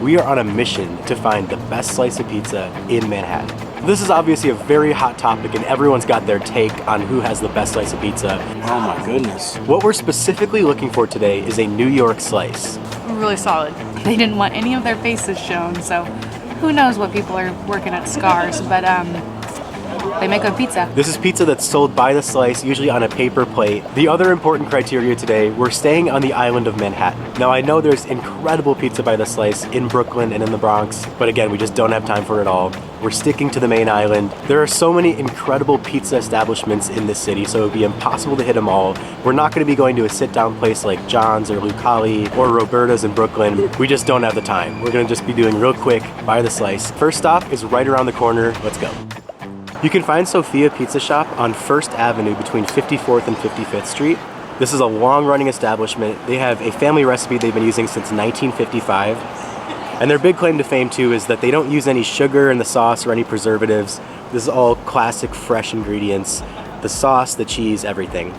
we are on a mission to find the best slice of pizza in Manhattan. This is obviously a very hot topic and everyone's got their take on who has the best slice of pizza. Oh my goodness. What we're specifically looking for today is a New York slice. Really solid. They didn't want any of their faces shown, so who knows what people are working at Scars, but they make good pizza. This is pizza that's sold by the slice, usually on a paper plate. The other important criteria today, we're staying on the island of Manhattan. Now I know there's incredible pizza by the slice in Brooklyn and in the Bronx, but again, we just don't have time for it all. We're sticking to the main island. There are so many incredible pizza establishments in this city, so it would be impossible to hit them all. We're not gonna be going to a sit-down place like John's or Lucali or Roberta's in Brooklyn. We just don't have the time. We're gonna just be doing real quick by the slice. First stop is right around the corner. Let's go. You can find Sophia Pizza Shop on 1st Avenue between 54th and 55th Street. This is a long-running establishment. They have a family recipe they've been using since 1955. And their big claim to fame too is that they don't use any sugar in the sauce or any preservatives. This is all classic fresh ingredients. The sauce, the cheese, everything.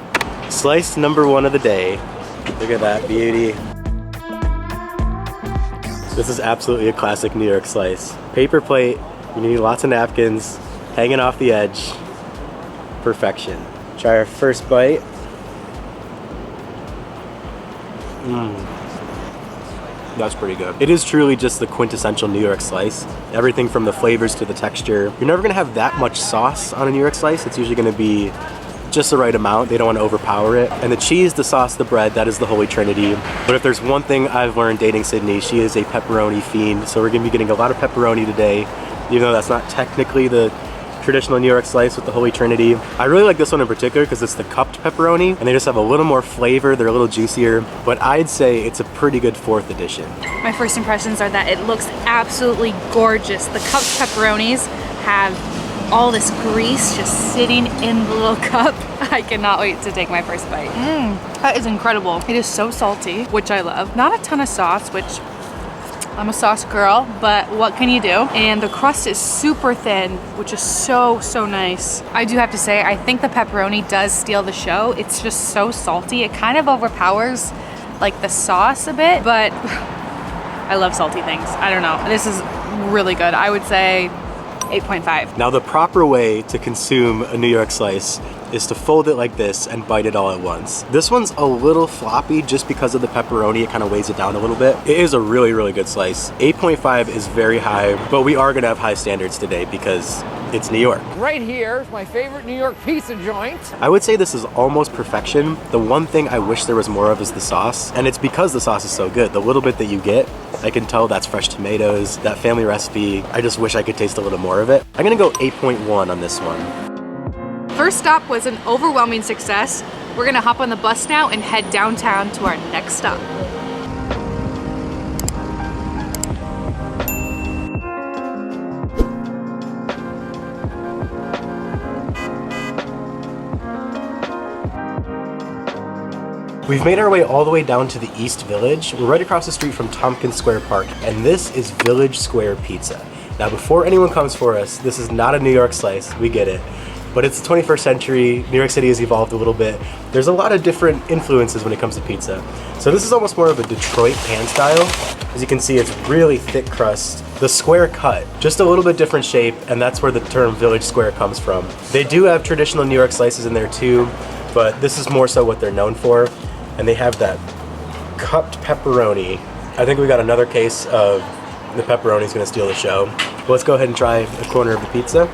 Slice number 1 of the day. Look at that beauty. This is absolutely a classic New York slice. Paper plate, you need lots of napkins, hanging off the edge. Perfection. Try our first bite. That's pretty good. It is truly just the quintessential New York slice. Everything from the flavors to the texture. You're never gonna have that much sauce on a New York slice. It's usually gonna be just the right amount. They don't want to overpower it. And the cheese, the sauce, the bread, that is the holy trinity. But if there's one thing I've learned dating Sydney, she is a pepperoni fiend. So we're gonna be getting a lot of pepperoni today, even though that's not technically the traditional New York slice with the holy trinity. I really like this one in particular because it's the cupped pepperoni and they just have a little more flavor, they're a little juicier, but I'd say it's a pretty good 4th edition. My first impressions are that it looks absolutely gorgeous. The cupped pepperonis have all this grease just sitting in the little cup. I cannot wait to take my first bite. That is incredible. It is so salty, which I love. Not a ton of sauce, which I'm a sauce girl, but what can you do? And the crust is super thin, which is so, so nice. I do have to say, I think the pepperoni does steal the show. It's just so salty. It kind of overpowers like the sauce a bit, but I love salty things. I don't know. This is really good. I would say 8.5. Now the proper way to consume a New York slice is to fold it like this and bite it all at once. This one's a little floppy just because of the pepperoni. It kind of weighs it down a little bit. It is a really, really good slice. 8.5 is very high, but we are gonna have high standards today because it's New York. Right here is my favorite New York pizza joint. I would say this is almost perfection. The one thing I wish there was more of is the sauce, and it's because the sauce is so good. The little bit that you get, I can tell that's fresh tomatoes, that family recipe. I just wish I could taste a little more of it. I'm gonna go 8.1 on this one. First stop was an overwhelming success. We're gonna hop on the bus now and head downtown to our next stop. We've made our way all the way down to the East Village. We're right across the street from Tompkins Square Park, and this is Village Square Pizza. Now, before anyone comes for us, this is not a New York slice, we get it. But it's the 21st century, New York City has evolved a little bit. There's a lot of different influences when it comes to pizza. So this is almost more of a Detroit pan style. As you can see, it's really thick crust. The square cut, just a little bit different shape, and that's where the term Village Square comes from. They do have traditional New York slices in there too, but this is more so what they're known for. And they have that cupped pepperoni. I think we got another case of the pepperoni's gonna steal the show. But let's go ahead and try a corner of the pizza.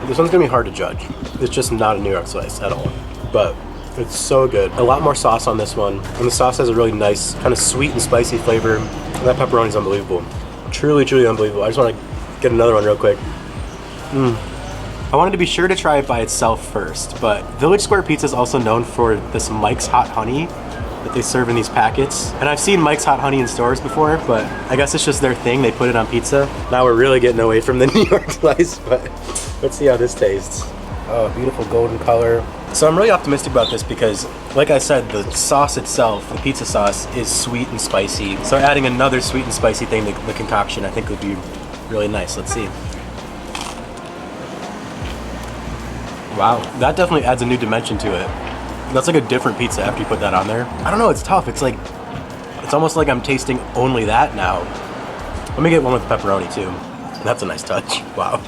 This one's gonna be hard to judge. It's just not a New York slice at all, but it's so good. A lot more sauce on this one, and the sauce has a really nice, kind of sweet and spicy flavor. And that pepperoni is unbelievable. Truly, truly unbelievable. I just wanna get another one real quick. I wanted to be sure to try it by itself first, but Village Square Pizza is also known for this Mike's Hot Honey that they serve in these packets. And I've seen Mike's Hot Honey in stores before, but I guess it's just their thing. They put it on pizza. Now we're really getting away from the New York slice, but let's see how this tastes. Oh, beautiful golden color. So I'm really optimistic about this because, like I said, the sauce itself, the pizza sauce, is sweet and spicy. So adding another sweet and spicy thing to the concoction, I think would be really nice. Let's see. Wow, that definitely adds a new dimension to it. That's like a different pizza after you put that on there. I don't know, it's tough. It's almost like I'm tasting only that now. Let me get one with pepperoni too. That's a nice touch. Wow.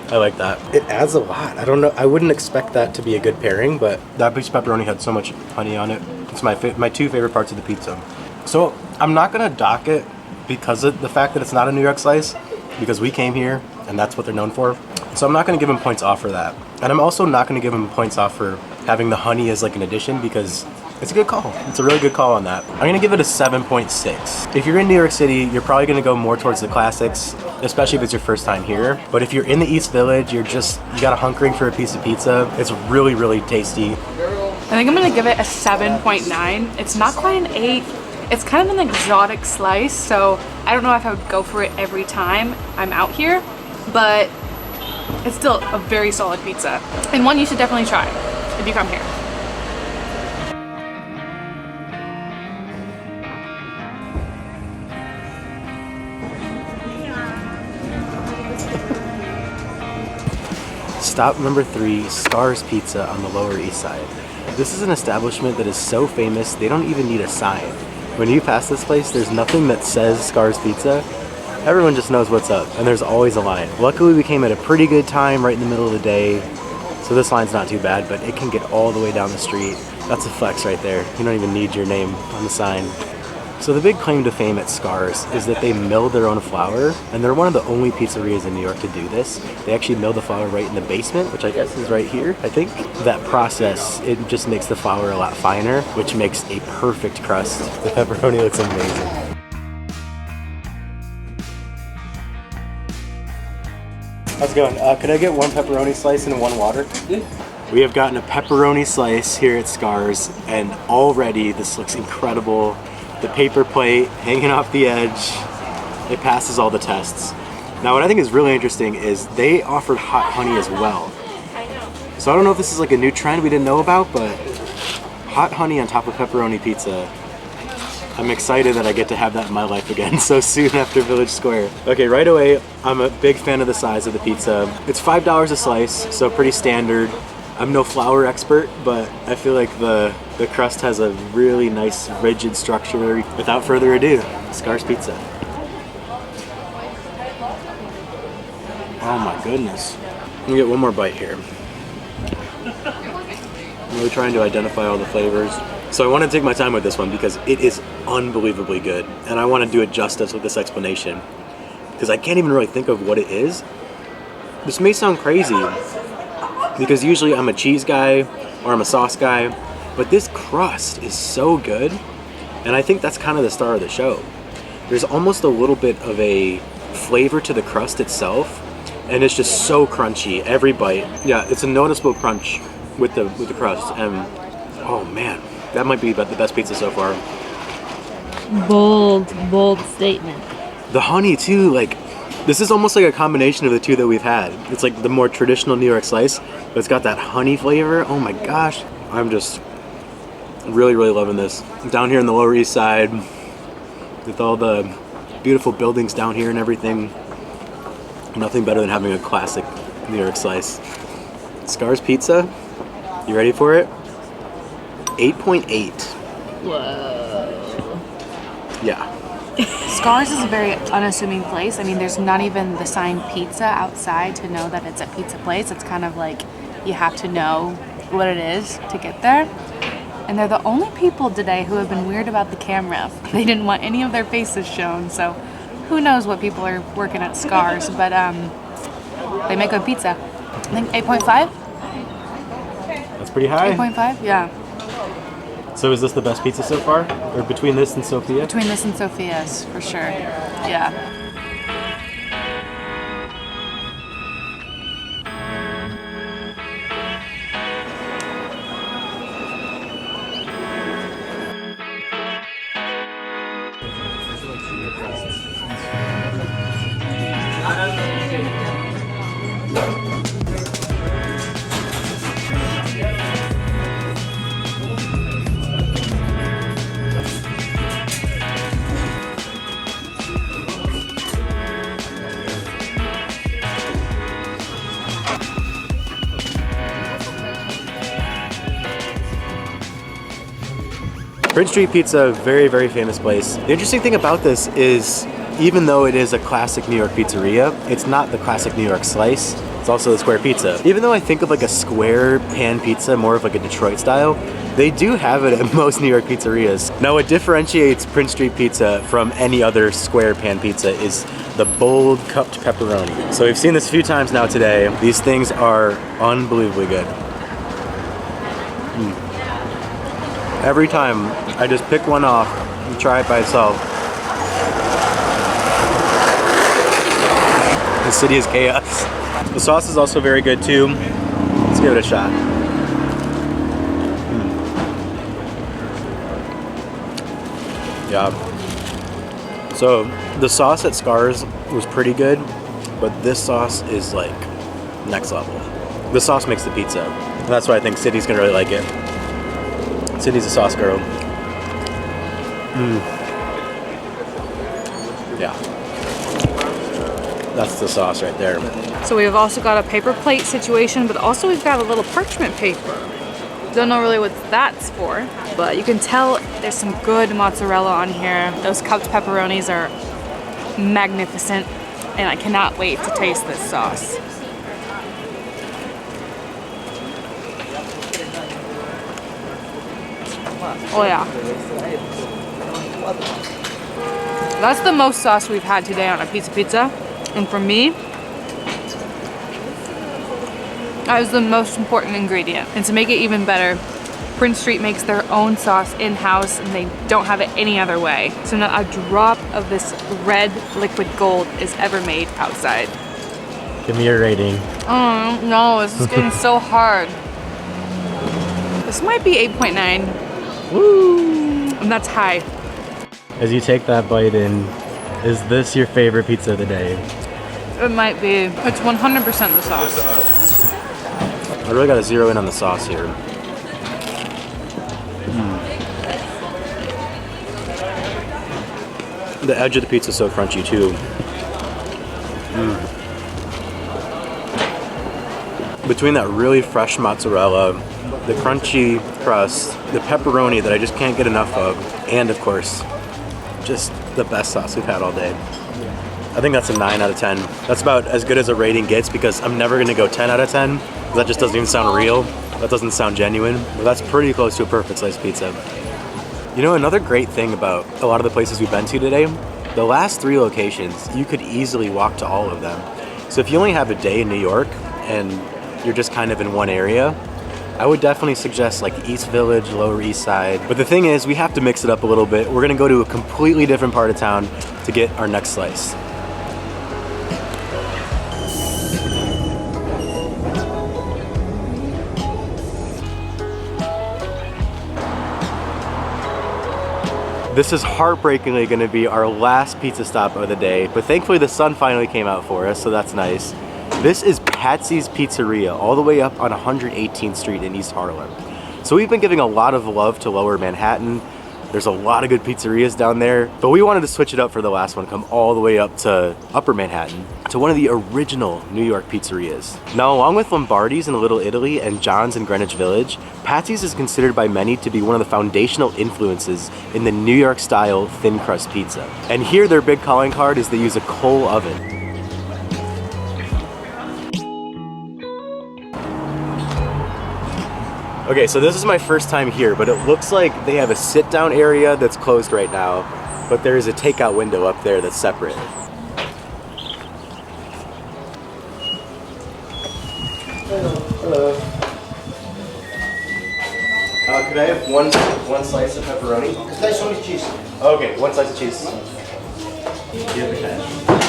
I like that. It adds a lot. I don't know. I wouldn't expect that to be a good pairing, but that piece of pepperoni had so much honey on it. It's my two favorite parts of the pizza. So I'm not gonna dock it because of the fact that it's not a New York slice, because we came here and that's what they're known for. So I'm not gonna give them points off for that. And I'm also not gonna give them points off for having the honey as like an addition, because it's a good call. It's a really good call on that. I'm gonna give it a 7.6. If you're in New York City, you're probably gonna go more towards the classics, especially if it's your first time here. But if you're in the East Village, you got a hunkering for a piece of pizza. It's really, really tasty. I think I'm gonna give it a 7.9. It's not quite an 8. It's kind of an exotic slice, so I don't know if I would go for it every time I'm out here, but it's still a very solid pizza. And one you should definitely try if you come here. Stop number 3, Scars Pizza on the Lower East Side. This is an establishment that is so famous, they don't even need a sign. When you pass this place, there's nothing that says Scars Pizza. Everyone just knows what's up, and there's always a line. Luckily, we came at a pretty good time right in the middle of the day, so this line's not too bad, but it can get all the way down the street. That's a flex right there. You don't even need your name on the sign. So the big claim to fame at Scars is that they mill their own flour, and they're one of the only pizzerias in New York to do this. They actually mill the flour right in the basement, which I guess is right here, I think. That process, it just makes the flour a lot finer, which makes a perfect crust. The pepperoni looks amazing. How's it going? Could I get one pepperoni slice and one water? Yeah. We have gotten a pepperoni slice here at Scars, and already this looks incredible. The paper plate hanging off the edge, it passes all the tests. Now what I think is really interesting is they offered hot honey as well. So I don't know if this is like a new trend we didn't know about, but hot honey on top of pepperoni pizza. I'm excited that I get to have that in my life again so soon after Village Square. Okay, right away, I'm a big fan of the size of the pizza. It's $5 a slice, so pretty standard. I'm no flour expert, but I feel like the crust has a really nice rigid structure. Without further ado, Scars Pizza. Oh my goodness. Let me get one more bite here. I'm really trying to identify all the flavors. So I want to take my time with this one because it is unbelievably good. And I want to do it justice with this explanation, because I can't even really think of what it is. This may sound crazy, because usually I'm a cheese guy or I'm a sauce guy, but this crust is so good, and I think that's kind of the star of the show. There's almost a little bit of a flavor to the crust itself, and it's just so crunchy every bite. Yeah, it's a noticeable crunch with the crust, and oh man, that might be the best pizza so far. Bold statement. The honey too, like, this is almost like a combination of the two that we've had. It's like the more traditional New York slice, but it's got that honey flavor. Oh my gosh. I'm just really, really loving this. Down here in the Lower East Side, with all the beautiful buildings down here and everything, nothing better than having a classic New York slice. Scars Pizza, you ready for it? 8.8. Whoa. Yeah. Scars is a very unassuming place. I mean, there's not even the sign pizza outside to know that it's a pizza place. It's kind of like you have to know what it is to get there. And they're the only people today who have been weird about the camera. They didn't want any of their faces shown, so who knows what people are working at Scars, but they make good pizza. I think 8.5? That's pretty high. 8.5, yeah. So is this the best pizza so far? Or between this and Sophia? Between this and Sophia's, for sure. Yeah. Bridge Street Pizza, very, very famous place. The interesting thing about this is even though it is a classic New York pizzeria, it's not the classic New York slice. It's also the square pizza. Even though I think of like a square pan pizza, more of like a Detroit style, they do have it at most New York pizzerias. Now what differentiates Prince Street Pizza from any other square pan pizza is the bold cupped pepperoni. So we've seen this a few times now today. These things are unbelievably good. Every time I just pick one off and try it by itself. The city is chaos. The sauce is also very good too. Let's give it a shot. Yeah. So the sauce at Scar's was pretty good, but this sauce is like next level. The sauce makes the pizza. And that's why I think Sydney's gonna really like it. Sydney's a sauce girl. Yeah. That's the sauce right there. So we've also got a paper plate situation, but also we've got a little parchment paper. Don't know really what that's for, but you can tell there's some good mozzarella on here. Those cupped pepperonis are magnificent, and I cannot wait to taste this sauce. Oh yeah. That's the most sauce we've had today on a pizza. And for me, that is the most important ingredient. And to make it even better, Prince Street makes their own sauce in-house and they don't have it any other way. So not a drop of this red liquid gold is ever made outside. Give me your rating. Oh no, this is getting so hard. This might be 8.9. Woo! And that's high. As you take that bite in, is this your favorite pizza of the day? It might be. It's 100% the sauce. I really gotta zero in on the sauce here. The edge of the pizza is so crunchy too. Between that really fresh mozzarella, the crunchy crust, the pepperoni that I just can't get enough of, and of course, just the best sauce we've had all day. I think that's a 9 out of 10. That's about as good as a rating gets because I'm never gonna go 10 out of 10. That just doesn't even sound real. That doesn't sound genuine. But that's pretty close to a perfect slice pizza. You know, another great thing about a lot of the places we've been to today, the last 3 locations, you could easily walk to all of them. So if you only have a day in New York and you're just kind of in one area, I would definitely suggest like East Village, Lower East Side. But the thing is, we have to mix it up a little bit. We're gonna go to a completely different part of town to get our next slice. This is heartbreakingly gonna be our last pizza stop of the day, but thankfully the sun finally came out for us, so that's nice. This is Psys Pizzeria, all the way up on 118th Street in East Harlem. So we've been giving a lot of love to Lower Manhattan. There's a lot of good pizzerias down there, but we wanted to switch it up for the last one, come all the way up to Upper Manhattan, to one of the original New York pizzerias. Now, along with Lombardi's in Little Italy and John's in Greenwich Village, Psys is considered by many to be one of the foundational influences in the New York style thin crust pizza. And here their big calling card is they use a coal oven. Okay, so this is my first time here, but it looks like they have a sit-down area that's closed right now, but there is a takeout window up there that's separate. Hello. Could I have one slice of pepperoni? Slice only cheese. Okay, one slice of cheese. You have the cash.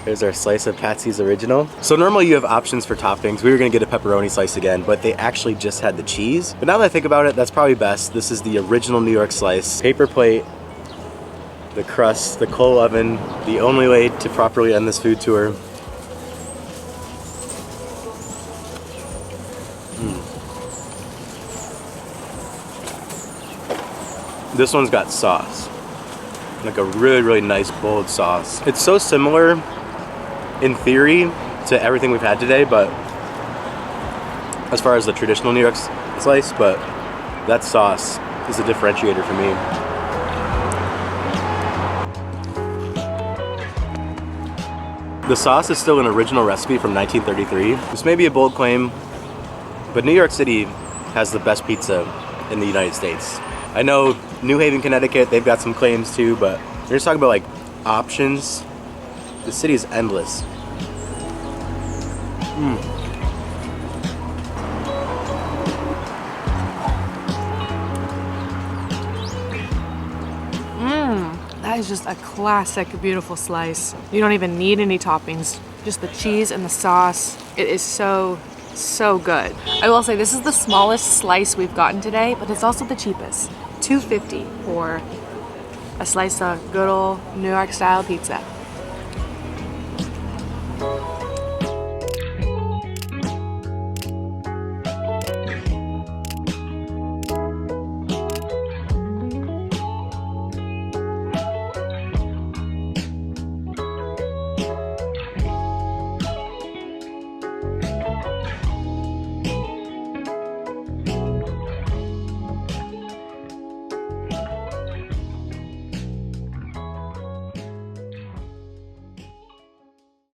There's our slice of Patsy's Original. So normally you have options for toppings. We were gonna get a pepperoni slice again, but they actually just had the cheese. But now that I think about it, that's probably best. This is the original New York slice. Paper plate, the crust, the coal oven, the only way to properly end this food tour. This one's got sauce. Like a really, really nice, bold sauce. It's so similar in theory to everything we've had today, but as far as the traditional New York slice, but that sauce is a differentiator for me. The sauce is still an original recipe from 1933. This may be a bold claim, but New York City has the best pizza in the United States. I know New Haven, Connecticut, they've got some claims too, but you're just talking about like options. The city is endless. That is just a classic, beautiful slice. You don't even need any toppings. Just the cheese and the sauce. It is so, so good. I will say this is the smallest slice we've gotten today, but it's also the cheapest. $2.50 for a slice of good old New York style pizza.